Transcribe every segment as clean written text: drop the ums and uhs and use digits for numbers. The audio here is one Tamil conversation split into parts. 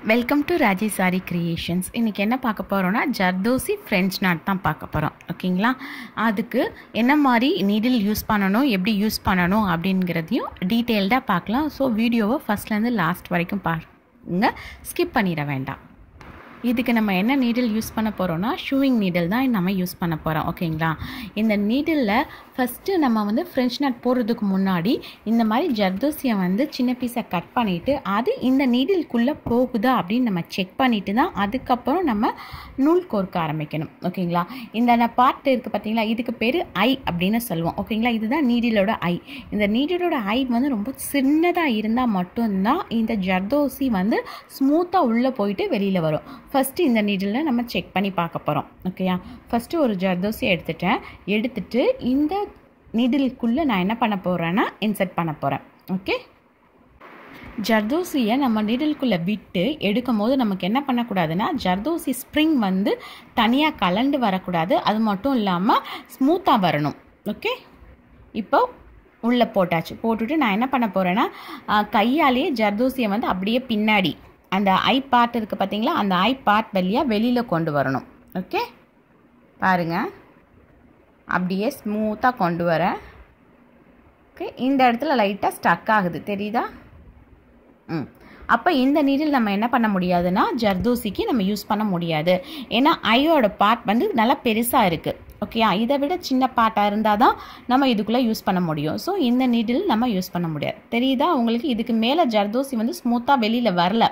Welcome to Raji sorry creations. இன்றைக்கி என்ன பார்க்க போகிறோன்னா ஜர்தோசி ஃப்ரெஞ்ச் நாட் தான் பார்க்க போகிறோம். ஓகேங்களா? அதுக்கு என்ன மாதிரி நீடில் யூஸ் பண்ணணும், எப்படி யூஸ் பண்ணணும் அப்படிங்கிறதையும் டீட்டெயில்டாக பார்க்கலாம். ஸோ வீடியோவை ஃபஸ்ட்லேருந்து லாஸ்ட் வரைக்கும் பாருங்க, ஸ்கிப் பண்ணிட வேண்டாம். இதுக்கு நம்ம என்ன நீடில் யூஸ் பண்ண போகிறோன்னா ஷூவிங் நீடில் தான் நம்ம யூஸ் பண்ண போகிறோம். ஓகேங்களா? இந்த நீடிலில் ஃபஸ்ட்டு நம்ம ஃப்ரெஞ்ச் நாட் போடுறதுக்கு முன்னாடி இந்த மாதிரி ஜர்தோசியை சின்ன பீஸை கட் பண்ணிவிட்டு அது இந்த நீடிலுக்குள்ளே போகுதா அப்படின்னு நம்ம செக் பண்ணிவிட்டு தான் அதுக்கப்புறம் நம்ம நூல் கோர்க்க ஆரம்பிக்கணும். ஓகேங்களா? இந்த பார்ட் இருக்குது பார்த்தீங்களா, இதுக்கு பேர் ஐ அப்படின்னு சொல்லுவோம். ஓகேங்களா? இதுதான் நீடிலோட ஐ. இந்த நீடிலோட ஐ ரொம்ப சின்னதாக இருந்தால் மட்டும்தான் இந்த ஜர்தோசி ஸ்மூத்தாக உள்ளே போயிட்டு வெளியில் வரும். ஃபஸ்ட்டு இந்த நீடிலில் நம்ம செக் பண்ணி பார்க்க போகிறோம். ஓகேயா? ஃபஸ்ட்டு ஒரு ஜர்தோசி எடுத்துட்டு இந்த நீடிலுக்குள்ளே நான் என்ன பண்ண போகிறேன்னா இன்சர்ட் பண்ண போகிறேன். ஓகே, ஜர்தோசியை நம்ம நீடிலுக்குள்ளே விட்டு எடுக்கும் போது நமக்கு என்ன பண்ணக்கூடாதுன்னா ஜர்தோசி ஸ்ப்ரிங் தனியாக கலண்டு வரக்கூடாது. அது மட்டும் இல்லாமல் ஸ்மூத்தாக வரணும். ஓகே, இப்போ உள்ளே போட்டுட்டு நான் என்ன பண்ண போகிறேன்னா கையாலேயே ஜர்தோசியை அப்படியே பின்னாடி அந்த ஐ பார்ட் இருக்குது பார்த்தீங்களா, அந்த ஐ பார்ட் வழியாக வெளியில் கொண்டு வரணும். ஓகே, பாருங்கள், அப்படியே ஸ்மூத்தாக கொண்டு வரேன். ஓகே, இந்த இடத்துல லைட்டாக ஸ்டக் ஆகுது, தெரியுதா? அப்போ இந்த நீடில் நம்ம என்ன பண்ண முடியாதுன்னா ஜர்தோசிக்கு நம்ம யூஸ் பண்ண முடியாது. ஏன்னா ஐயோட பார்ட் நல்லா பெருசாக இருக்குது. ஓகேயா? இதை விட சின்ன பார்ட்டாக இருந்தால் தான் நம்ம இதுக்குள்ளே யூஸ் பண்ண முடியும். ஸோ இந்த நீடில் நம்ம யூஸ் பண்ண முடியாது. தெரியுதா உங்களுக்கு? இதுக்கு மேலே ஜர்தோசி ஸ்மூத்தாக வெளியில் வரல.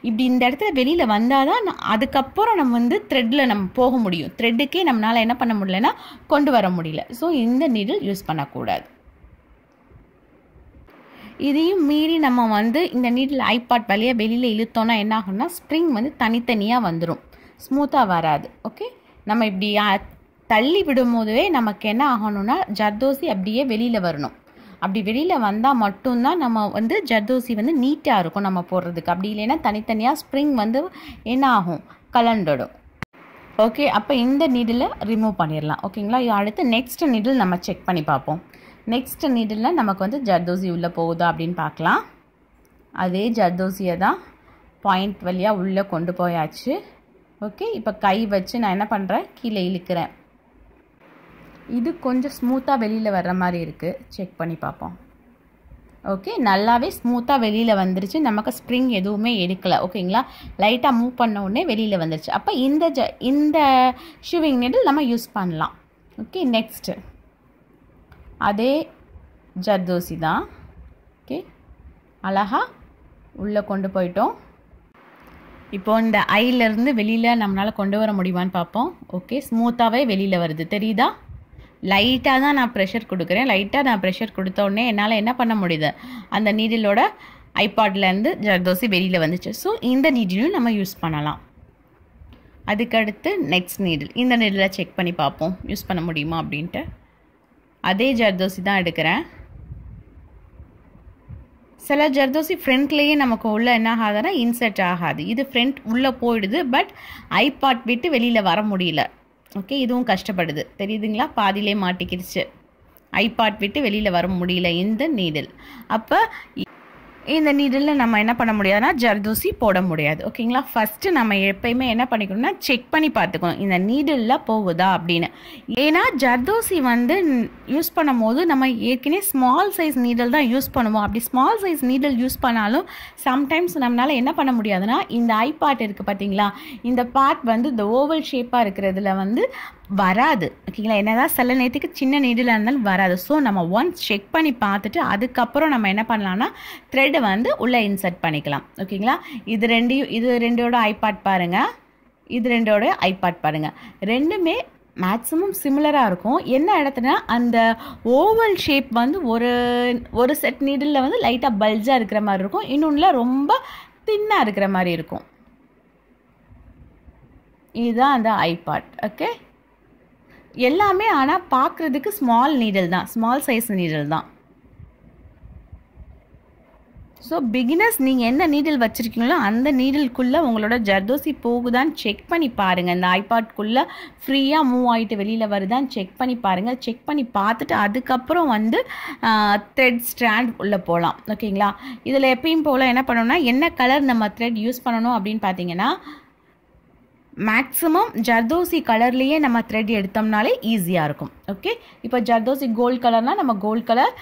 இப்படி இந்த இடத்துல வெளியில் வந்தால் தான் அதுக்கப்புறம் நம்ம த்ரெட்டில் நம்ம போக முடியும். த்ரெட்டுக்கே நம்மளால் என்ன பண்ண முடியலன்னா கொண்டு வர முடியல. ஸோ இந்த நீடில் யூஸ் பண்ணக்கூடாது. இதையும் மீறி நம்ம இந்த நீடில் ஐபாட் வழியாக வெளியில் இழுத்தோன்னா என்ன ஆகும்னா ஸ்ப்ரிங் தனித்தனியாக வந்துடும், ஸ்மூத்தாக வராது. ஓகே, நம்ம இப்படி தள்ளி விடும் போதுவே நமக்கு என்ன ஆகணும்னா ஜர்தோசி அப்படியே வெளியில் வரணும். அப்படி வெளியில் வந்தால் மட்டும்தான் நம்ம ஜர்தோசி நீட்டாக இருக்கும் நம்ம போடுறதுக்கு. அப்படி இல்லைன்னா தனித்தனியாக ஸ்ப்ரிங் என்ன ஆகும், கலண்டுடும். ஓகே, அப்போ இந்த நீடில் ரிமூவ் பண்ணிடலாம். ஓகேங்களா? அடுத்து நெக்ஸ்ட் நீடில் நம்ம செக் பண்ணி பார்ப்போம். நெக்ஸ்ட் நீடில் நமக்கு ஜர்தோசி உள்ளே போகுதா அப்படின்னு பார்க்கலாம். அதே ஜர்தோசியை தான் பாயிண்ட் வழியாக உள்ளே கொண்டு போயாச்சு. ஓகே, இப்போ கை வச்சு நான் என்ன பண்ணுறேன், கீழே இழுக்கிறேன். இது கொஞ்சம் ஸ்மூத்தாக வெளியில் வர்ற மாதிரி இருக்குது, செக் பண்ணி பார்ப்போம். ஓகே, நல்லாவே ஸ்மூத்தாக வெளியில் வந்துருச்சு. நமக்கு ஸ்ப்ரிங் எதுவுமே எடுக்கலை. ஓகேங்களா? லைட்டாக மூவ் பண்ண உடனே வெளியில் வந்துருச்சு. அப்போ இந்த ஷூவிங் நீடில் நம்ம யூஸ் பண்ணலாம். ஓகே, நெக்ஸ்ட்டு அதே ஜர்தோசி தான். ஓகே, அழகாக உள்ளே கொண்டு போயிட்டோம். இப்போது இந்த ஐலேருந்து வெளியில் நம்மளால் கொண்டு வர முடியுமான்னு பார்ப்போம். ஓகே, ஸ்மூத்தாகவே வெளியில் வருது, தெரியுதா? லைட்டாக தான் நான் ப்ரெஷர் கொடுக்குறேன். லைட்டாக நான் ப்ரெஷர் கொடுத்த உடனே என்னால் என்ன பண்ண முடியுது, அந்த நீடிலோட ஐபாட்லேருந்து ஜர்தோசி வெளியில் வந்துச்சு. ஸோ இந்த நீடிலும் நம்ம யூஸ் பண்ணலாம். அதுக்கடுத்து நெக்ஸ்ட் நீடில், இந்த நீடில் செக் பண்ணி பார்ப்போம் யூஸ் பண்ண முடியுமா அப்படின்ட்டு. அதே ஜர்தோசி தான் எடுக்கிறேன். சில ஜர்தோசி ஃப்ரண்ட்லேயே நமக்கு உள்ளே என்ன ஆகாதுன்னா இன்சர்ட் ஆகாது. இது ஃப்ரண்ட் உள்ளே போயிடுது, பட் ஐபாட் விட்டு வெளியில் வர முடியல. ஓகே, இதுவும் கஷ்டப்படுது, தெரியுதுங்களா? பாதியிலே மாட்டிக்கிடுச்சு, ஐபாட் விட்டு வெளியில் வர முடியல இந்த நீடில். அப்போ இந்த நீடிலில் நம்ம என்ன பண்ண முடியாதுன்னா ஜர்தோசி போட முடியாது. ஓகேங்களா? ஃபஸ்ட்டு நம்ம எப்பயுமே என்ன பண்ணிக்கணும்னா செக் பண்ணி பார்த்துக்கணும் இந்த நீடிலில் போகுதா அப்படின்னு. ஏன்னா ஜர்தோசி யூஸ் பண்ணும் போது நம்ம ஏற்கனவே ஸ்மால் சைஸ் நீடில் தான் யூஸ் பண்ணுவோம். அப்படி ஸ்மால் சைஸ் நீடில் யூஸ் பண்ணாலும் சம்டைம்ஸ் நம்மளால் என்ன பண்ண முடியாதுன்னா இந்த ஐ பார்ட் இருக்குது பார்த்தீங்களா, இந்த பார்ட் இந்த ஓவல் ஷேப்பாக இருக்கிறதுல வராது. ஓகேங்களா? என்னதான் சில நேரத்துக்கு சின்ன நீடில் இருந்தாலும் வராது. ஸோ நம்ம ஒன்ஸ் செக் பண்ணி பார்த்துட்டு அதுக்கப்புறம் நம்ம என்ன பண்ணலாம்னா த்ரெட் உள்ளே இன்சர்ட் பண்ணிக்கலாம். ஓகேங்களா? இது ரெண்டோட ஐபாட் பாருங்கள், இது ரெண்டோட ஐபாட் பாருங்கள். ரெண்டுமே மேக்ஸிமம் சிமிலராக இருக்கும். என்ன இடத்துனா அந்த ஓவல் ஷேப் ஒரு செட் நீடில் லைட்டாக பல்ஜாக இருக்கிற மாதிரி இருக்கும், இன்னொன்றில் ரொம்ப தின்னாக இருக்கிற மாதிரி இருக்கும். இதுதான் அந்த ஐபாட். ஓகே, எல்லாமே ஆனால் பார்க்குறதுக்கு ஸ்மால் நீடில் தான், ஸ்மால் சைஸ் நீடில் தான். ஸோ பிகினர்ஸ் நீங்கள் எந்த நீடில் வச்சுருக்கீங்களோ அந்த நீடில்குள்ளே உங்களோட ஜர்தோசி போகுதான்னு செக் பண்ணி பாருங்கள். இந்த ஐபாட்குள்ளே ஃப்ரீயாக மூவ் ஆகிட்டு வெளியில் வருதான்னு செக் பண்ணி பாருங்கள். செக் பண்ணி பார்த்துட்டு அதுக்கப்புறம் வந்து த்ரெட் ஸ்ட்ராண்ட் உள்ளே போகலாம். ஓகேங்களா? இதில் எப்பயும் போல் என்ன பண்ணணும்னா என்ன கலர் நம்ம த்ரெட் யூஸ் பண்ணணும் அப்படின்னு பார்த்தீங்கன்னா மேக்ஸிமம் ஜர்தோசி கலர்லேயே நம்ம த்ரெட் எடுத்தோம்னாலே ஈஸியாக இருக்கும். ஓகே, இப்போ ஜர்தோசி கோல்ட் கலர்னால் நம்ம கோல்ட் கலர்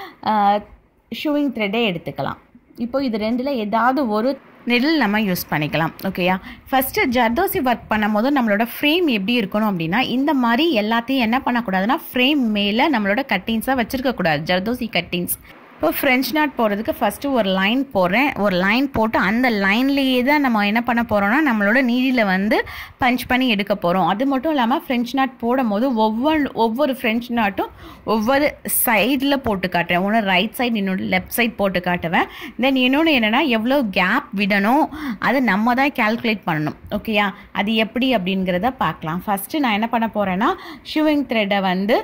ஷூவிங் த்ரெட்டே எடுத்துக்கலாம். இப்போ இது ரெண்டில் ஏதாவது ஒரு நெடில் நம்ம யூஸ் பண்ணிக்கலாம். ஓகேயா? ஃபஸ்ட்டு ஜர்தோசி ஒர்க் பண்ணும் போது நம்மளோட ஃப்ரேம் எப்படி இருக்கணும் அப்படின்னா இந்த மாதிரி எல்லாத்தையும் என்ன பண்ணக்கூடாதுன்னா ஃப்ரேம் மேலே நம்மளோட கட்டிங்ஸாக வச்சுருக்கக்கூடாது. ஜர்தோசி கட்டிங்ஸ் இப்போ ஃப்ரெஞ்ச் நாட் போடுறதுக்கு ஃபஸ்ட்டு ஒரு லைன் போடுறேன். ஒரு லைன் போட்டு அந்த லைன்லேயே தான் நம்ம என்ன பண்ண போகிறோம்னா நம்மளோட நீடியில் வந்து பஞ்ச் பண்ணி எடுக்க போகிறோம். அது மட்டும் இல்லாமல் ஃப்ரெஞ்ச் நாட் போடும் போது ஒவ்வொரு ஃப்ரெஞ்ச் நாட்டும் ஒவ்வொரு சைடில் போட்டு காட்டுறேன். ஒன்று ரைட் சைடு, இன்னொன்று லெஃப்ட் சைட் போட்டு காட்டுவேன். தென் இன்னொன்று என்னென்னா எவ்வளோ கேப் விடணும் அதை நம்ம தான் கேல்குலேட் பண்ணணும். ஓகேயா? அது எப்படி அப்படிங்கிறத பார்க்கலாம். ஃபஸ்ட்டு நான் என்ன பண்ண போகிறேன்னா ஷூவிங் த்ரெட்டை வந்து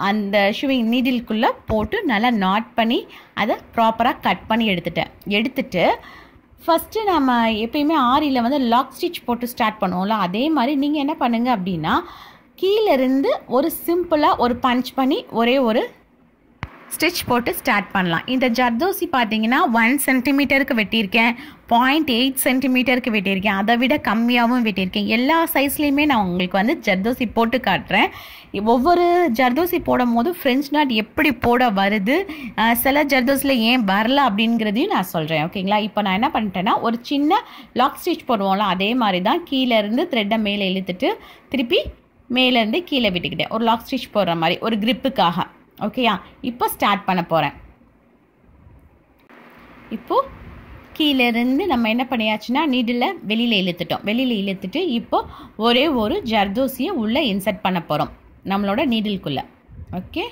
அந்த ஷூவிங் நீடில்குள்ளே போட்டு நல்லா நாட் பண்ணி அதை ப்ராப்பராக கட் பண்ணி எடுத்துட்டு ஃபஸ்ட்டு நம்ம எப்பயுமே ஆரியில் வந்து லாக் ஸ்டிச் போட்டு ஸ்டார்ட் பண்ணுவோம்ல, அதே மாதிரி நீங்கள் என்ன பண்ணுங்கள் அப்படின்னா கீழேருந்து ஒரு சிம்பிளாக ஒரு பஞ்ச் பண்ணி ஒரே ஒரு ஸ்டிச் போட்டு ஸ்டார்ட் பண்ணலாம். இந்த ஜர்தோசி பார்த்தீங்கன்னா 1 சென்டிமீட்டருக்கு வெட்டியிருக்கேன், 0.8 சென்டிமீட்டருக்கு வெட்டியிருக்கேன், அதை விட கம்மியாகவும் வெட்டியிருக்கேன். எல்லா சைஸ்லேயுமே நான் உங்களுக்கு வந்து ஜர்தோசி போட்டு காட்டுறேன். ஒவ்வொரு ஜர்தோசி போடும் போது ஃப்ரெஞ்ச் நாட் எப்படி போட வருது, சில ஜர்தோசியில் ஏன் வரல அப்படிங்கிறதையும் நான் சொல்கிறேன். ஓகேங்களா? இப்போ நான் என்ன பண்ணிட்டேன்னா ஒரு சின்ன லாக் ஸ்டிச் போடுவோம்ல அதே மாதிரி தான் கீழேருந்து த்ரெட்டை மேலே இழுத்துட்டு திருப்பி மேலேருந்து கீழே விட்டுக்கிட்டேன். ஒரு லாக் ஸ்டிச் போடுற மாதிரி ஒரு கிரிப்புக்காக. ஓகேயா? இப்போ ஸ்டார்ட் பண்ண போகிறேன். இப்போது கீழேருந்து நம்ம என்ன பண்ணியாச்சுன்னா நீடில் வெளியில் இழுத்துட்டு இப்போ ஒரே ஒரு ஜர்தோசியை உள்ளே இன்சர்ட் பண்ண போகிறோம் நம்மளோட நீடில்குள்ளே. ஓகே,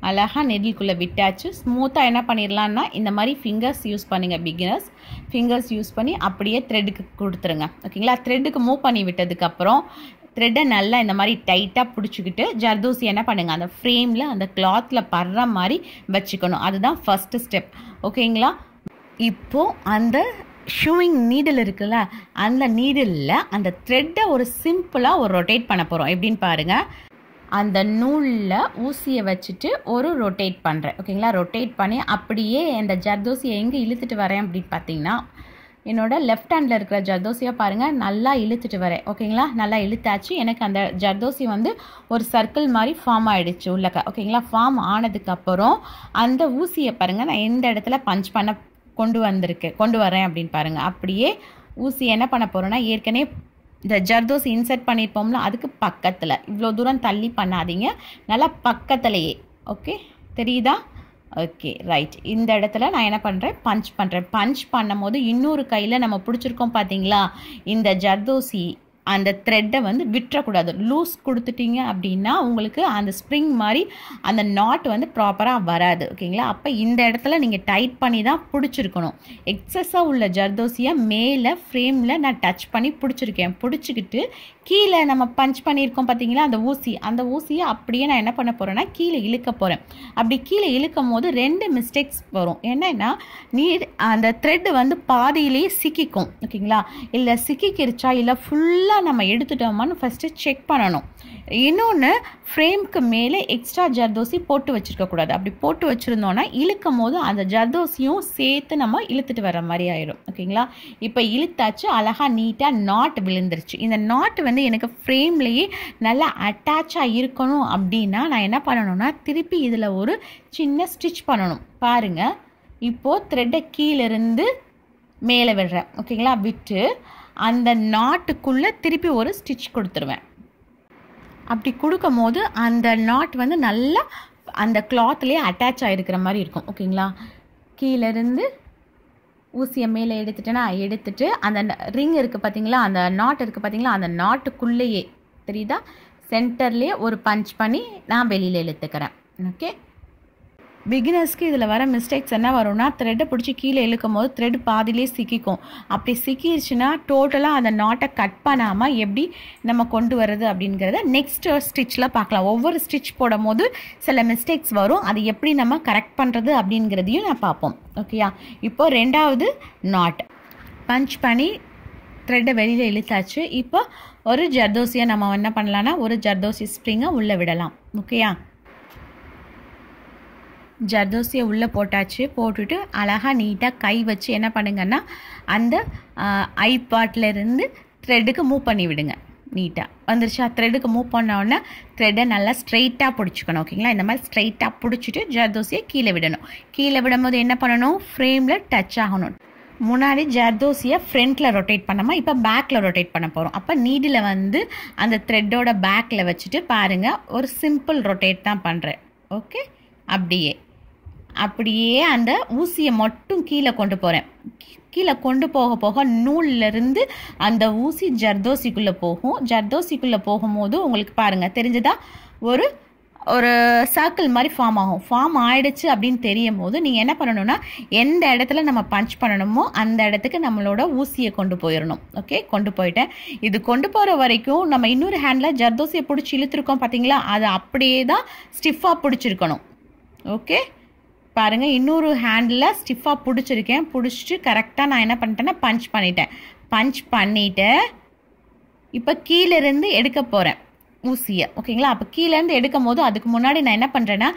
அழகாக நீடில்குள்ளே விட்டாச்சு. ஸ்மூத்தாக என்ன பண்ணிடலான்னா இந்த மாதிரி ஃபிங்கர்ஸ் யூஸ் பண்ணுங்கள். பிகினர்ஸ் ஃபிங்கர்ஸ் யூஸ் பண்ணி அப்படியே த்ரெட்டுக்கு கொடுத்துருங்க. ஓகேங்களா? த்ரெட்டுக்கு மூவ் பண்ணி விட்டதுக்கப்புறம் த்ரெட்டை நல்லா இந்த மாதிரி டைட்டாக பிடிச்சிக்கிட்டு ஜர்தோசி என்ன பண்ணுங்கள் அந்த ஃப்ரேமில் அந்த கிளாத்தில் படுற மாதிரி வச்சுக்கணும். அதுதான் ஃபஸ்ட்டு ஸ்டெப். ஓகேங்களா? இப்போது அந்த ஷூவிங் நீடில் இருக்குல்ல அந்த நீடிலில் அந்த த்ரெட்டை ஒரு சிம்பிளாக ஒரு ரொட்டேட் பண்ண போகிறோம். எப்படின்னு பாருங்கள். அந்த நூலில் ஊசியை வச்சுட்டு ஒரு ரொட்டேட் பண்ணுறேன். ஓகேங்களா? ரொட்டேட் பண்ணி அப்படியே அந்த ஜர்தோசியை எங்கே இழுத்துட்டு வரேன் அப்படின்னு பார்த்தீங்கன்னா என்னோட லெஃப்ட் ஹேண்டில் இருக்கிற ஜர்தோசியை பாருங்கள் நல்லா இழுத்துட்டு வரேன். ஓகேங்களா? நல்லா இழுத்தாச்சு. எனக்கு அந்த ஜர்தோசி வந்து ஒரு சர்க்கிள் மாதிரி ஃபார்ம் ஆகிடுச்சு உள்ளக்க. ஓகேங்களா? ஃபார்ம் ஆனதுக்கப்புறம் அந்த ஊசியை பாருங்கள் நான் எந்த இடத்துல பஞ்ச் பண்ண கொண்டு வரேன் அப்படின்னு பாருங்கள். அப்படியே ஊசி என்ன பண்ண போகிறோன்னா ஏற்கனவே இந்த ஜர்தோசி இன்சர்ட் பண்ணியிருப்போம்ல அதுக்கு பக்கத்தில், இவ்வளோ தூரம் தள்ளி பண்ணாதீங்க, நல்லா பக்கத்துலையே. ஓகே, தெரியுதா? Okay, right. இந்த இடத்துல நான் என்ன பண்ணுறேன் பஞ்ச் பண்ணும் போது இன்னொரு கையில் நம்ம பிடிச்சிருக்கோம் பார்த்தீங்களா இந்த ஜர்தோசி அந்த த்ரெட்டை வந்து விட்டுறக்கூடாது. லூஸ் கொடுத்துட்டீங்க அப்படின்னா உங்களுக்கு அந்த ஸ்ப்ரிங் மாதிரி அந்த நாட் வந்து ப்ராப்பராக வராது. ஓகேங்களா? அப்போ இந்த இடத்துல நீங்கள் டைட் பண்ணி தான் பிடிச்சிருக்கணும். எக்ஸஸாக உள்ள ஜர்தோசியை மேலே ஃப்ரேமில் நான் டச் பண்ணி பிடிச்சிக்கிட்டு கீழே நம்ம பஞ்ச் பண்ணியிருக்கோம் பார்த்தீங்களா அந்த ஊசியை அப்படியே நான் என்ன பண்ண போகிறேன்னா கீழே இழுக்க போகிறேன். அப்படி கீழே இழுக்கும் போது 2 மிஸ்டேக்ஸ் வரும். என்னன்னா அந்த த்ரெட்டு வந்து பாதியிலேயே சிக்கிக்கும். ஓகேங்களா? இல்லை சிக்கிக்கிருச்சா இல்லை ஃபுல்லாக நம்ம எடுத்துட்டோமான்னு ஃபஸ்ட்டு செக் பண்ணணும். இன்னொன்று ஃப்ரேம்க்கு மேலே எக்ஸ்ட்ரா ஜர்தோசி போட்டு வச்சுருக்கக்கூடாது. அப்படி போட்டு வச்சுருந்தோன்னா இழுக்கும் போது அந்த ஜர்தோசியும் சேர்த்து நம்ம இழுத்துட்டு வர மாதிரி ஆயிடும். ஓகேங்களா? இப்போ இழுத்தாச்சு, அழகாக நீட்டாக நாட் விழுந்துருச்சு. இந்த நாட் வந்து எனக்கு ஃப்ரேம்லேயே நல்லா அட்டாச்சாக இருக்கணும் அப்படின்னா நான் என்ன பண்ணணும்னா திருப்பி இதில் ஒரு சின்ன ஸ்டிச் பண்ணணும். பாருங்கள், இப்போது த்ரெட்டை கீழேருந்து மேலே விடுறேன். ஓகேங்களா? விட்டு அந்த நாட்டுக்குள்ளே திருப்பி ஒரு ஸ்டிச் கொடுத்துருவேன். அப்படி கொடுக்கும் போது அந்த நாட் வந்து நல்லா அந்த கிளாத்லேயே அட்டாச் ஆகிருக்கிற மாதிரி இருக்கும். ஓகேங்களா? கீழேருந்து ஊசியை மேலே எடுத்துட்டு அந்த ரிங் இருக்குது பார்த்தீங்களா அந்த நாட் இருக்குது பார்த்தீங்களா அந்த நாட்டுக்குள்ளேயே தெரியுதா சென்டர்லேயே ஒரு பஞ்ச் பண்ணி நான் வெளியில் இழுத்துக்கிறேன். ஓகே, பிகினர்ஸ்க்கு இதில் வர மிஸ்டேக்ஸ் என்ன வரும்னா, த்ரெட்டை பிடிச்சி கீழே இழுக்கும் போது த்ரெட் பாதியிலே சிக்கிக்கும். அப்படி சிக்கிடுச்சுன்னா டோட்டலாக அந்த நாட்டை கட் பண்ணாமல் எப்படி நம்ம கொண்டு வர்றது அப்படிங்கிறத நெக்ஸ்ட் ஸ்டிச்சில் பார்க்கலாம். ஒவ்வொரு ஸ்டிச் போடும் போது சில மிஸ்டேக்ஸ் வரும், அது எப்படி நம்ம கரெக்ட் பண்ணுறது அப்படிங்கிறதையும் நான் பார்ப்போம். ஓகேயா? இப்போ ரெண்டாவது நாட் பஞ்ச் பண்ணி த்ரெட்டை வெளியில் இழுத்தாச்சு. இப்போ ஒரு ஜர்தோசியை நம்ம என்ன பண்ணலான்னா, ஒரு ஜர்தோசி ஸ்ப்ரிங்கை உள்ளே விடலாம். ஓகேயா? ஜர்தோசியை உள்ளே போட்டாச்சு. போட்டுட்டு அழகாக நீட்டாக கை வச்சு என்ன பண்ணுங்கன்னா, அந்த ஐ பார்ட்லேருந்து த்ரெட்டுக்கு மூவ் பண்ணி விடுங்க. நீட்டாக வந்துருச்சா? த்ரெட்டுக்கு மூவ் பண்ணோடனே த்ரெட்டை நல்லா ஸ்ட்ரைட்டாக பிடிச்சிக்கணும். ஓகேங்களா? இந்த மாதிரி ஸ்ட்ரைட்டாக பிடிச்சிட்டு ஜர்தோசியை கீழே விடணும். கீழே விடும்போது என்ன பண்ணணும், ஃப்ரேமில் டச் ஆகணும். முன்னாடி ஜர்தோசியை ஃப்ரண்ட்டில் ரொட்டேட் பண்ணாமல் இப்போ பேக்கில் ரொட்டேட் பண்ண போகிறோம். அப்போ நீடில் வந்து அந்த த்ரெட்டோட பேக்கில் வச்சுட்டு பாருங்கள், ஒரு சிம்பிள் ரொட்டேட் தான் பண்ணுறேன். ஓகே? அப்படியே அந்த ஊசியை மட்டும் கீழே கொண்டு போகிறேன். கீழே கொண்டு போக போக நூல்லேருந்து அந்த ஊசி ஜர்தோசிக்குள்ளே போகும். ஜர்தோசிக்குள்ளே போகும்போது உங்களுக்கு பாருங்கள் தெரிஞ்சதா, ஒரு ஒரு சர்க்கிள் மாதிரி ஃபார்ம் ஆகும். ஃபார்ம் ஆகிடுச்சு அப்படின்னு தெரியும் போது நீங்கள் என்ன பண்ணணும்னா, எந்த இடத்துல நம்ம பஞ்ச் பண்ணணுமோ அந்த இடத்துக்கு நம்மளோட ஊசியை கொண்டு போயிடணும். ஓகே? கொண்டு போயிட்டேன். இது கொண்டு போகிற வரைக்கும் நம்ம இன்னொரு ஹேண்டில் ஜர்தோசியை பிடிச்சி இழுத்துருக்கோம் பார்த்தீங்களா, அது அப்படியே தான் ஸ்டிஃபாக பிடிச்சிருக்கணும். ஓகே? பாருங்கள், இன்னொரு ஹேண்டில் ஸ்டிஃபாக பிடிச்சிருக்கேன். பிடிச்சிட்டு கரெக்டாக நான் என்ன பண்ணிட்டேன்னா பஞ்ச் பண்ணிட்டேன். பஞ்ச் பண்ணிவிட்டு இப்போ கீழேருந்து எடுக்க போகிறேன் ஊசியை. ஓகேங்களா? அப்போ கீழேருந்து எடுக்கும் போது அதுக்கு முன்னாடி நான் என்ன பண்ணுறேன்னா,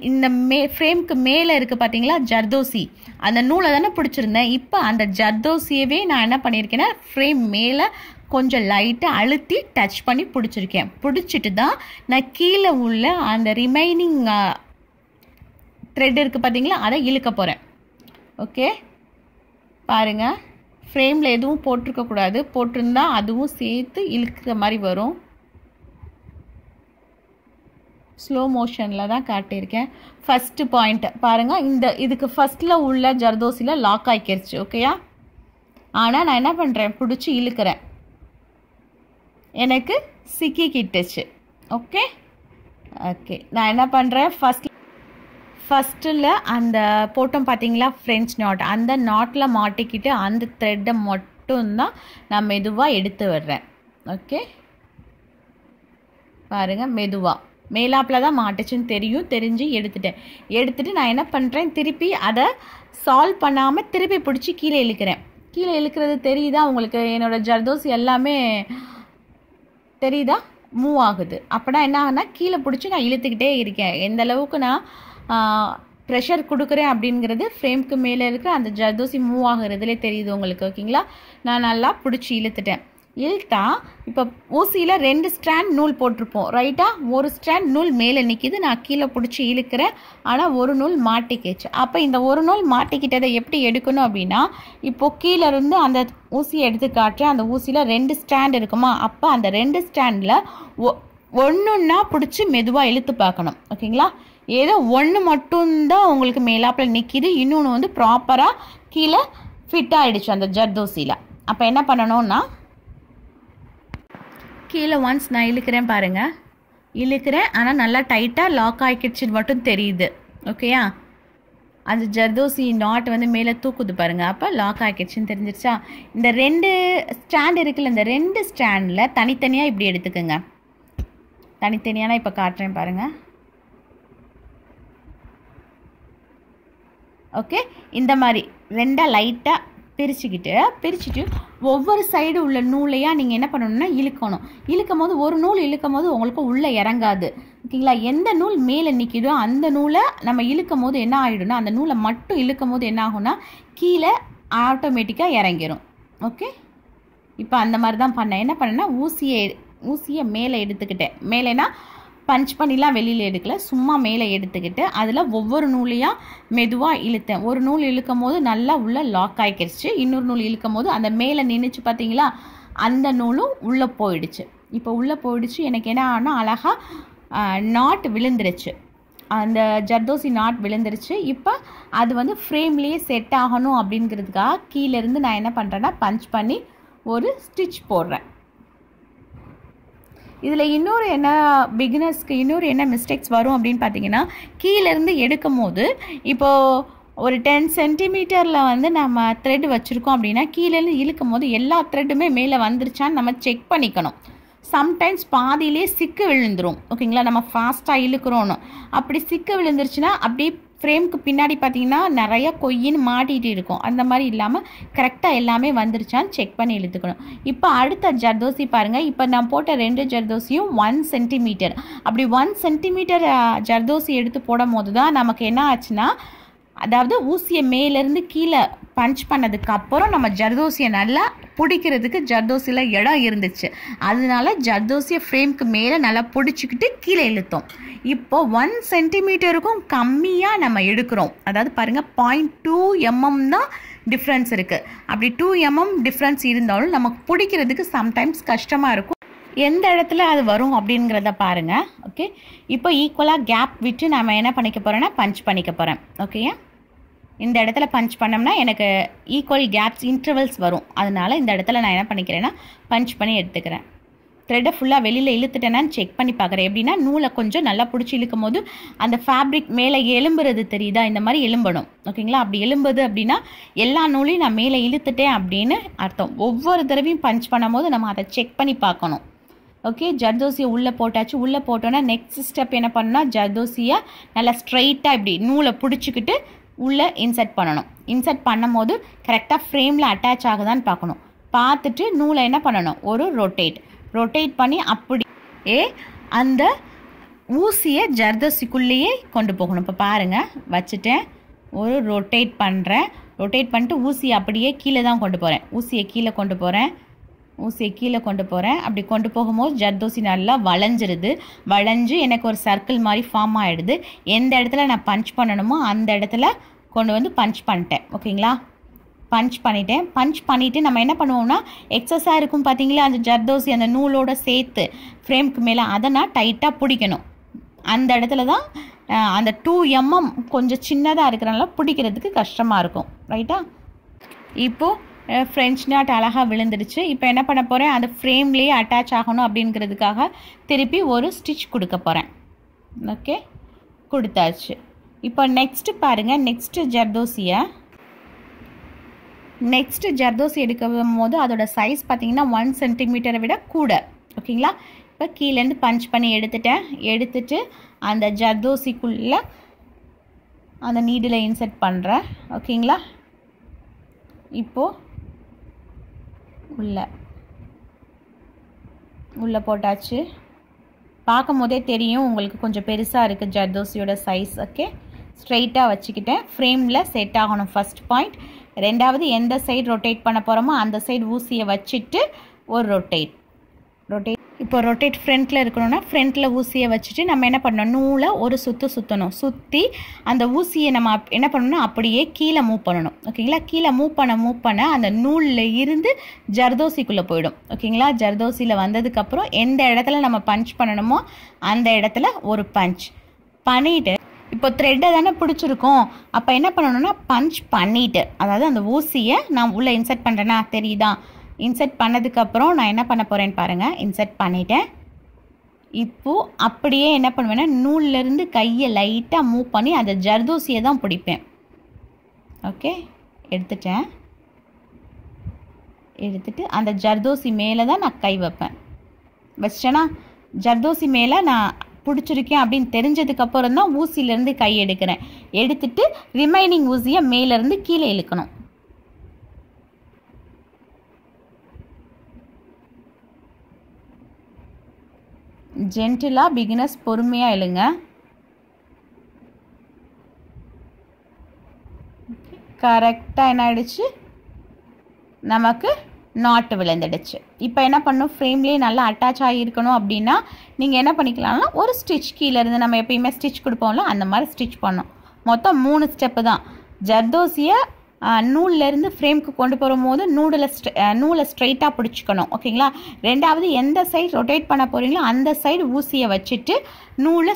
இந்த ஃப்ரேம்க்கு மேலே இருக்குது பார்த்தீங்களா ஜர்தோசி, அந்த நூலை தானே பிடிச்சிருந்தேன். இப்போ அந்த ஜர்தோசியவே நான் என்ன பண்ணியிருக்கேன்னா ஃப்ரேம் மேலே கொஞ்சம் லைட்டாக அழுத்தி டச் பண்ணி பிடிச்சிருக்கேன். பிடிச்சிட்டு தான் நான் கீழே உள்ள அந்த ரிமைனிங் த்ரெட் இருக்குது பார்த்தீங்களா, அதை இழுக்க போகிறேன். ஓகே? பாருங்கள், ஃப்ரேமில் எதுவும் போட்டிருக்கக்கூடாது, போட்டிருந்தா அதுவும் சேர்த்து இழுக்கிற மாதிரி வரும். ஸ்லோ மோஷனில் தான் காட்டியிருக்கேன். ஃபஸ்ட்டு பாயிண்ட் பாருங்கள், இதுக்கு ஃபஸ்ட்டில் உள்ள ஜர்தோசியில் லாக் ஆகிக்கிருச்சு. ஓகேயா? ஆனால் நான் என்ன பண்ணுறேன், பிடிச்சி இழுக்கிறேன், எனக்கு சிக்கிக்கிட்டுச்சு. ஓகே? ஓகே, நான் என்ன பண்ணுறேன், ஃபஸ்ட்டில் அந்த போட்டோம் பார்த்தீங்களா ஃப்ரெஞ்ச் நாட், அந்த நாட்டில் மாட்டிக்கிட்டு அந்த த்ரெட்டை மட்டும்தான் நான் மெதுவாக எடுத்து விடுறேன். ஓகே? பாருங்கள், மெதுவாக மேலாப்பில் தான் மாட்டுச்சுன்னு தெரிஞ்சு எடுத்துட்டு நான் என்ன பண்ணுறேன், திருப்பி அதை சால்வ் பண்ணாமல் திருப்பி பிடிச்சி கீழே இழுக்கிறேன். கீழே இழுக்கிறது தெரியுதா உங்களுக்கு? என்னோடய ஜர்தோசி எல்லாமே தெரியுதா, மூவ் ஆகுது. அப்படின்னா என்ன ஆகுனா, கீழே பிடிச்சி நான் இழுத்துக்கிட்டே இருக்கேன். எந்த அளவுக்கு நான் ப்ரெஷர் கொடுக்குறேன் அப்படிங்கிறது ஃப்ரேம்க்கு மேலே இருக்கிற அந்த ஜர்தோசி மூவ் ஆகுறதுலே தெரியுது உங்களுக்கு. ஓகேங்களா? நான் நல்லா பிடிச்சி இழுத்தா இப்போ ஊசியில் 2 ஸ்ட்ராண்ட் நூல் போட்டிருப்போம் ரைட்டாக. ஒரு ஸ்ட்ராண்ட் நூல் மேலே நிற்கிது, நான் கீழே பிடிச்சி இழுக்கிறேன், ஆனால் ஒரு நூல் மாட்டிக்கிச்சு. அப்போ இந்த ஒரு நூல் மாட்டிக்கிட்டதை எப்படி எடுக்கணும் அப்படின்னா, இப்போது கீழே இருந்து அந்த ஊசியை எடுத்து காட்டுறேன். அந்த ஊசியில் 2 ஸ்டாண்ட் இருக்குமா, அப்போ அந்த 2 ஸ்டாண்டில் ஒன்றுன்னா பிடிச்சி மெதுவாக இழுத்து பார்க்கணும். ஓகேங்களா? ஏதோ ஒன்று மட்டும்தான் உங்களுக்கு மேலாப்பில் நிற்கிது, இன்னொன்று வந்து ப்ராப்பராக கீழே ஃபிட் ஆகிடுச்சு அந்த ஜர்தோசியில். அப்போ என்ன பண்ணணும்னா, கீழே ஒன்ஸ் நான் இழுக்கிறேன் பாருங்கள், இழுக்கிறேன், ஆனால் நல்லா டைட்டாக லாக் ஆகிடுச்சின்னு மட்டும் தெரியுது. ஓகேயா? அந்த ஜர்தோசி நாட் வந்து மேலே தூக்குது பாருங்கள், அப்போ லாக் ஆகிடுச்சின்னு தெரிஞ்சிருச்சா? இந்த 2 ஸ்டாண்ட் இருக்குல்ல, இந்த 2 ஸ்டாண்டில் தனித்தனியாக இப்படி எடுத்துக்கோங்க. தனித்தனியாக இப்போ காட்டுறேன் பாருங்கள். ஓகே? இந்த மாதிரி 2 லைட்டாக பிரிச்சுட்டு ஒவ்வொரு சைடு உள்ள நூலையாக நீங்கள் என்ன பண்ணணும்னா இழுக்கும் போது ஒரு நூல் இழுக்கும் போது உங்களுக்கு உள்ளே இறங்காது. ஓகேங்களா? எந்த நூல் மேலே நிற்கிதோ அந்த நூலை நம்ம இழுக்கும் போது என்ன ஆகிடும்னா, அந்த நூலை மட்டும் இழுக்கும் போது என்ன ஆகும்னா கீழே ஆட்டோமேட்டிக்காக இறங்கிடும். ஓகே? இப்போ அந்த மாதிரி தான் பண்ணேன். என்ன பண்ணேன்னா, ஊசியை மேலே எடுத்துக்கிட்டேன். மேலேனா பஞ்ச் பண்ணிலாம் வெளியில் எடுக்கல, சும்மா மேலே எடுத்துக்கிட்டு அதில் ஒவ்வொரு நூலையாக மெதுவாக இழுத்தேன். ஒரு நூல் இழுக்கும் போது நல்லா உள்ளே லாக் ஆகிக்கிடுச்சு, இன்னொரு நூல் இழுக்கும் போது அந்த மேலே நின்றுச்சு பார்த்தீங்களா, அந்த நூலும் உள்ளே போயிடுச்சு. இப்போ உள்ளே போயிடுச்சு. எனக்கு என்ன ஆனால் அழகாக நாட் விழுந்துருச்சு, அந்த ஜர்தோசி நாட் விழுந்துருச்சு. இப்போ அது வந்து ஃப்ரேம்லேயே செட் ஆகணும் அப்படிங்கிறதுக்காக கீழேருந்து நான் என்ன பண்ணுறேன்னா பஞ்ச் பண்ணி ஒரு ஸ்டிச் போடுறேன். இதில் இன்னொரு என்ன பிகினர்ஸ்க்கு இன்னொரு என்ன மிஸ்டேக்ஸ் வரும் அப்படின்னு பார்த்தீங்கன்னா, கீழேருந்து எடுக்கும் போது இப்போது ஒரு 10 சென்டிமீட்டரில் வந்து நம்ம த்ரெட் வச்சுருக்கோம் அப்படின்னா, கீழேருந்து இழுக்கும் போது எல்லா த்ரெட்டுமே மேலே வந்துருச்சான்னு நம்ம செக் பண்ணிக்கணும். சம்டைம்ஸ் பாதியிலே சிக்கு விழுந்துடும். ஓகேங்களா, நம்ம ஃபாஸ்ட்டாக இழுக்கிறோன்னு அப்படி சிக்கு விழுந்துருச்சுன்னா அப்படியே ஃப்ரேமுக்கு பின்னாடி பார்த்தீங்கன்னா நிறைய கொய்யின்னு மாட்டிகிட்டு இருக்கும். அந்த மாதிரி இல்லாமல் கரெக்டாக எல்லாமே வந்துருச்சான்னு செக் பண்ணி இழுத்துக்கணும். இப்போ அடுத்த ஜர்தோசி பாருங்கள். இப்போ நான் போட்ட 2 ஜர்தோசியும் 1 சென்டிமீட்டர். அப்படி 1 சென்டிமீட்டர் ஜர்தோசி எடுத்து போடும் போது தான் நமக்கு என்ன ஆச்சுன்னா, அதாவது ஊசியை மேலேருந்து கீழே பஞ்ச் பண்ணதுக்கப்புறம் நம்ம ஜர்தோசியை நல்லா பிடிக்கிறதுக்கு ஜர்தோசியில் இடம் இருந்துச்சு. அதனால ஜர்தோசியை ஃப்ரேம்க்கு மேலே நல்லா பிடிச்சிக்கிட்டு கீழே இழுத்தோம். இப்போ 1 சென்டிமீட்டருக்கும் கம்மியாக நம்ம எடுக்கிறோம். அதாவது பாருங்கள் 0.2 mm தான் டிஃப்ரென்ஸ் இருக்குது. அப்படி 2 mm டிஃப்ரென்ஸ் இருந்தாலும் நமக்கு பிடிக்கிறதுக்கு சம்டைம்ஸ் கஷ்டமாக இருக்கும். எந்த இடத்துல அது வரும் அப்படிங்கிறத பாருங்கள். ஓகே, இப்போ ஈக்குவலாக கேப் விட்டு நம்ம என்ன பண்ணிக்க போகிறோன்னா பஞ்ச் பண்ணிக்க போகிறேன். ஓகேயா, இந்த இடத்துல பஞ்ச் பண்ணோம்னா எனக்கு ஈக்குவல் கேப்ஸ் இன்டர்வல்ஸ் வரும். அதனால் இந்த இடத்துல நான் என்ன பண்ணிக்கிறேன்னா பஞ்ச் பண்ணி எடுத்துக்கிறேன். த்ரெட்டை ஃபுல்லாக வெளியில் இழுத்துட்டேனான்னு செக் பண்ணி பார்க்குறேன். எப்படின்னா நூலை கொஞ்சம் நல்லா பிடிச்சி இழுக்கும் போது அந்த ஃபேப்ரிக் மேலே எலும்புறது தெரியுதா, இந்த மாதிரி எலும்பணும். ஓகேங்களா, அப்படி எலும்புது அப்படின்னா எல்லா நூலையும் நான் மேலே இழுத்துட்டேன் அப்படின்னு அர்த்தம். ஒவ்வொரு தடவையும் பஞ்ச் பண்ணும் போது நம்ம அதை செக் பண்ணி பார்க்கணும். ஓகே, ஜர்தோசியை உள்ளே போட்டாச்சு. உள்ளே போட்டோன்னா நெக்ஸ்ட் ஸ்டெப் என்ன பண்ணணும்னா, ஜர்தோசியை நல்லா ஸ்ட்ரைட்டாக இப்படி நூலை பிடிச்சிக்கிட்டு உள்ளே இன்சர்ட் பண்ணணும். இன்சர்ட் பண்ணும் போது கரெக்டாக ஃப்ரேமில் அட்டாச் ஆகுதான்னு பார்க்கணும். பார்த்துட்டு நூலை என்ன பண்ணணும், ஒரு ரொட்டேட் பண்ணி அப்படியே அந்த ஊசியை ஜர்தோசிக்குள்ளேயே கொண்டு போகணும். இப்போ பாருங்கள், வச்சுட்டேன், ஒரு ரொட்டேட் பண்ணுறேன். ரொட்டேட் பண்ணிட்டு ஊசியை அப்படியே கீழே தான் கொண்டு போகிறேன். ஊசியை கீழே கொண்டு போகிறேன். அப்படி கொண்டு போகும்போது ஜர்தோசி நல்லா வளைஞ்சு எனக்கு ஒரு சர்க்கிள் மாதிரி ஃபார்ம் ஆகிடுது. எந்த இடத்துல நான் பஞ்ச் பண்ணணுமோ அந்த இடத்துல கொண்டு வந்து பஞ்ச் பண்ணிட்டேன். ஓகேங்களா, பஞ்ச் பண்ணிவிட்டு நம்ம என்ன பண்ணுவோம்னா, எக்ஸஸாக இருக்கும் பார்த்தீங்களா அந்த ஜர்தோசி அந்த நூலோட சேர்த்து ஃப்ரேம்க்கு மேலே, அதை நான் டைட்டாக பிடிக்கணும். அந்த இடத்துல தான் அந்த 2 mm கொஞ்சம் சின்னதாக இருக்கிறனால பிடிக்கிறதுக்கு கஷ்டமாக இருக்கும். ரைட்டா, இப்போது ஃப்ரெஞ்ச் நாட் அழகாக விழுந்துடுச்சு. இப்போ என்ன பண்ண போகிறேன், அந்த ஃப்ரேம்லேயே அட்டாச் ஆகணும் அப்படிங்கிறதுக்காக திருப்பி ஒரு ஸ்டிச் கொடுக்க போகிறேன். ஓகே, கொடுத்தாச்சு. இப்போ நெக்ஸ்ட்டு பாருங்கள், நெக்ஸ்ட்டு ஜர்தோசி எடுக்கும் போது அதோட சைஸ் பார்த்தீங்கன்னா 1 சென்டிமீட்டரை விட கூட. ஓகேங்களா, இப்போ கீழேருந்து பஞ்ச் பண்ணி எடுத்துட்டு அந்த ஜர்தோசிக்குள்ளே அந்த நீடில் இன்சர்ட் பண்ணுறேன். ஓகேங்களா, இப்போது உள்ளே போட்டாச்சு. பார்க்கும் போதே தெரியும் உங்களுக்கு கொஞ்சம் பெருசாக இருக்குது ஜர்தோசியோட சைஸ். ஓகே, ஸ்ட்ரைட்டாக வச்சுக்கிட்டேன். ஃப்ரேமில் செட் ஆகணும் ஃபஸ்ட் பாயிண்ட். ரெண்டாவது, எந்த சைடு ரொட்டேட் பண்ண போகிறோமோ அந்த சைடு ஊசியை வச்சுட்டு ஒரு ரொட்டேட். இப்போ ரொட்டேட் ஃப்ரண்ட்டில் இருக்கணும்னா ஃப்ரண்ட்டில் ஊசியை வச்சுட்டு நம்ம என்ன பண்ணணும், நூலை ஒரு சுற்றணும். சுற்றி அந்த ஊசியை நம்ம என்ன பண்ணணும்னா அப்படியே கீழே மூவ் பண்ணணும். ஓகேங்களா, கீழே மூவ் பண்ண அந்த நூலில் இருந்து ஜர்தோசிக்குள்ளே போயிடும். ஓகேங்களா, ஜர்தோசியில் வந்ததுக்கப்புறம் எந்த இடத்துல நம்ம பஞ்ச் பண்ணணுமோ அந்த இடத்துல ஒரு பஞ்ச் பண்ணிவிட்டு, இப்போ த்ரெட்டை தானே பிடிச்சிருக்கோம், அப்போ என்ன பண்ணணும்னா பஞ்ச் பண்ணிவிட்டு, அதாவது அந்த ஊசியை நான் உள்ளே இன்சர்ட் பண்ணுறேன்னா தெரியுதா, இன்சர்ட் பண்ணதுக்கப்புறம் நான் என்ன பண்ண போகிறேன்னு பாருங்கள். இன்சர்ட் பண்ணிட்டேன். இப்போது அப்படியே என்ன பண்ணுவேன்னா நூல்லேருந்து கையை லைட்டாக மூவ் பண்ணி அந்த ஜர்தோசியை தான் பிடிப்பேன். ஓகே, எடுத்துட்டு அந்த ஜர்தோசி மேலே தான் நான் கை வைப்பேன். வச்சிட்டேன்னா ஜர்தோசி மேலே நான் பிடிச்சிருக்கேன் அப்படின்னு தெரிஞ்சதுக்கப்புறம் தான் ஊசியிலேருந்து கை எடுத்துட்டு ரிமைனிங் ஊசியை மேலேருந்து கீழே இழுக்கணும். ஜென்டிலாக பிகினர்ஸ் பொறுமையாக இழுங்க. கரெக்டாக என்ன ஆயிடுச்சு, நமக்கு நாட்டு விழுந்துடுச்சு. இப்போ என்ன பண்ணணும், ஃப்ரேம்லேயே நல்லா அட்டாச் ஆகியிருக்கணும் அப்படின்னா நீங்கள் என்ன பண்ணிக்கலாம்னா ஒரு ஸ்டிச் கீழே இருந்து நம்ம எப்பயுமே ஸ்டிச் கொடுப்போம்ல அந்த மாதிரி ஸ்டிச் பண்ணணும். மொத்தம் 3 ஸ்டெப்பு தான். ஜர்தோசியை நூல்லேருந்து ஃப்ரேம்க்கு கொண்டு போகும்போது நூலை ஸ்ட்ரைட்டாக பிடிச்சிக்கணும். ஓகேங்களா, ரெண்டாவது எந்த சைடு ரொட்டேட் பண்ண போகிறீங்களோ அந்த சைடு ஊசியை வச்சுட்டு நூலை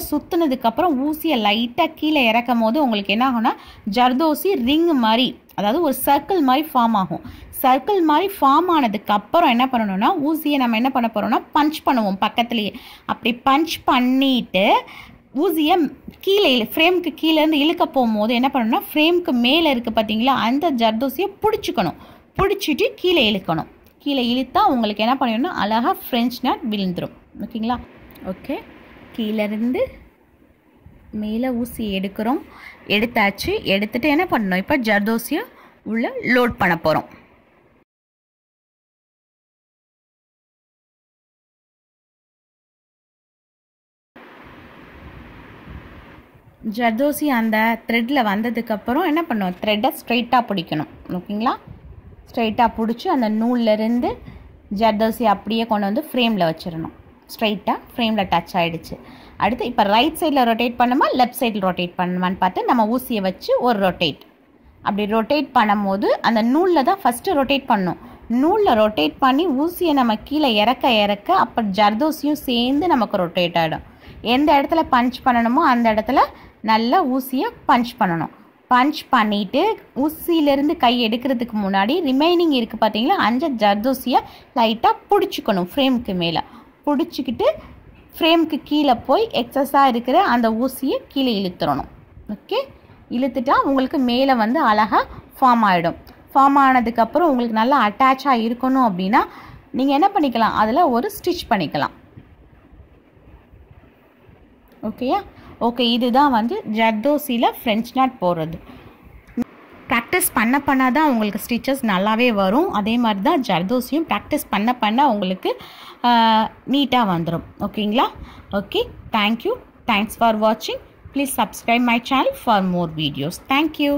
சுற்றுனதுக்கப்புறம் ஊசியை லைட்டாக கீழே இறக்கும் போது உங்களுக்கு என்ன ஆகும்னா ஜர்தோசி ரிங் மாதிரி, அதாவது ஒரு சர்க்கிள் மாதிரி ஃபார்ம் ஆகும். சர்க்கிள் மாதிரி ஃபார்ம் ஆனதுக்கு அப்புறம் என்ன பண்ணணும்னா ஊசியை நம்ம என்ன பண்ண போகிறோம்னா பஞ்ச் பண்ணுவோம் பக்கத்துலேயே. அப்படி பஞ்ச் பண்ணிவிட்டு ஊசியை கீழே ஃப்ரேமுக்கு கீழேருந்து இழுக்க போகும்போது என்ன பண்ணணும்னா ஃப்ரேமுக்கு மேலே இருக்குது பார்த்தீங்களா, அந்த ஜர்தோசியை பிடிச்சிக்கணும். பிடிச்சிட்டு கீழே இழுக்கணும். கீழே இழுத்தா உங்களுக்கு என்ன பண்ணணும்னா அழகாக ஃப்ரெஞ்ச் நாட் விழுந்துடும். ஓகேங்களா? ஓகே, கீழேருந்து மேலே ஊசியை எடுக்கிறோம். எடுத்தாச்சு. எடுத்துகிட்டு என்ன பண்ணணும், இப்போ ஜர்தோசியை உள்ளே லோட் பண்ண போகிறோம். ஜர்தோசி அந்த த்ரெட்டில் வந்ததுக்கப்புறம் என்ன பண்ணணும், த்ரெட்டை ஸ்ட்ரைட்டாக பிடிக்கணும். ஓகேங்களா? ஸ்ட்ரைட்டாக பிடிச்சி அந்த நூல்லேருந்து ஜர்தோசி அப்படியே கொண்டு வந்து ஃப்ரேமில் வச்சிடணும். ஸ்ட்ரைட்டாக ஃப்ரேமில் டச் ஆகிடுச்சு. அடுத்து இப்போ ரைட் சைடில் ரொட்டேட் பண்ணுமா லெஃப்ட் சைடில் ரொட்டேட் பண்ணுமான்னு பார்த்து நம்ம ஊசியை வச்சு ஒரு ரொட்டேட். அப்படி ரொட்டேட் பண்ணும்போது அந்த நூலில் தான் ஃபஸ்ட்டு ரொட்டேட் பண்ணணும். நூலில் ரொட்டேட் பண்ணி ஊசியை நம்ம கீழே இறக்க அப்போ ஜர்தோசியும் சேர்ந்து நமக்கு ரொட்டேட் ஆகிடும். எந்த இடத்துல பஞ்ச் பண்ணணுமோ அந்த இடத்துல நல்லா ஊசியை பஞ்ச் பண்ணணும். பஞ்ச் பண்ணிவிட்டு ஊசியிலேருந்து கை எடுக்கிறதுக்கு முன்னாடி ரிமைனிங் இருக்குது பார்த்தீங்களா, அந்த ஜர்தோசியை லைட்டாக பிடிச்சிக்கணும். ஃப்ரேமுக்கு மேலே பிடிச்சிக்கிட்டு ஃப்ரேமுக்கு கீழே போய் எக்ஸஸாக இருக்கிற அந்த ஊசியை கீழே இழுத்துடணும். ஓகே, இழுத்துட்டா உங்களுக்கு மேலே வந்து அழகாக ஃபார்ம் ஆகிடும். ஃபார்ம் ஆனதுக்கப்புறம் உங்களுக்கு நல்லா அட்டாச்சாக இருக்கணும் அப்படின்னா நீங்கள் என்ன பண்ணிக்கலாம், அதில் ஒரு ஸ்டிச் பண்ணிக்கலாம். ஓகேயா? ஓகே, இதுதான் வந்து ஜர்தோசியில் ஃப்ரெஞ்ச் நாட் போடுறது. ப்ராக்டிஸ் பண்ண தான் உங்களுக்கு ஸ்டிச்சஸ் நல்லாவே வரும். அதே மாதிரி தான் ஜர்தோசியும் ப்ராக்டிஸ் பண்ண உங்களுக்கு நீட்டாக வந்துடும். ஓகேங்களா? Okay, thank you. தேங்க்ஸ் ஃபார் வாட்சிங். Please subscribe my channel for more videos. Thank you.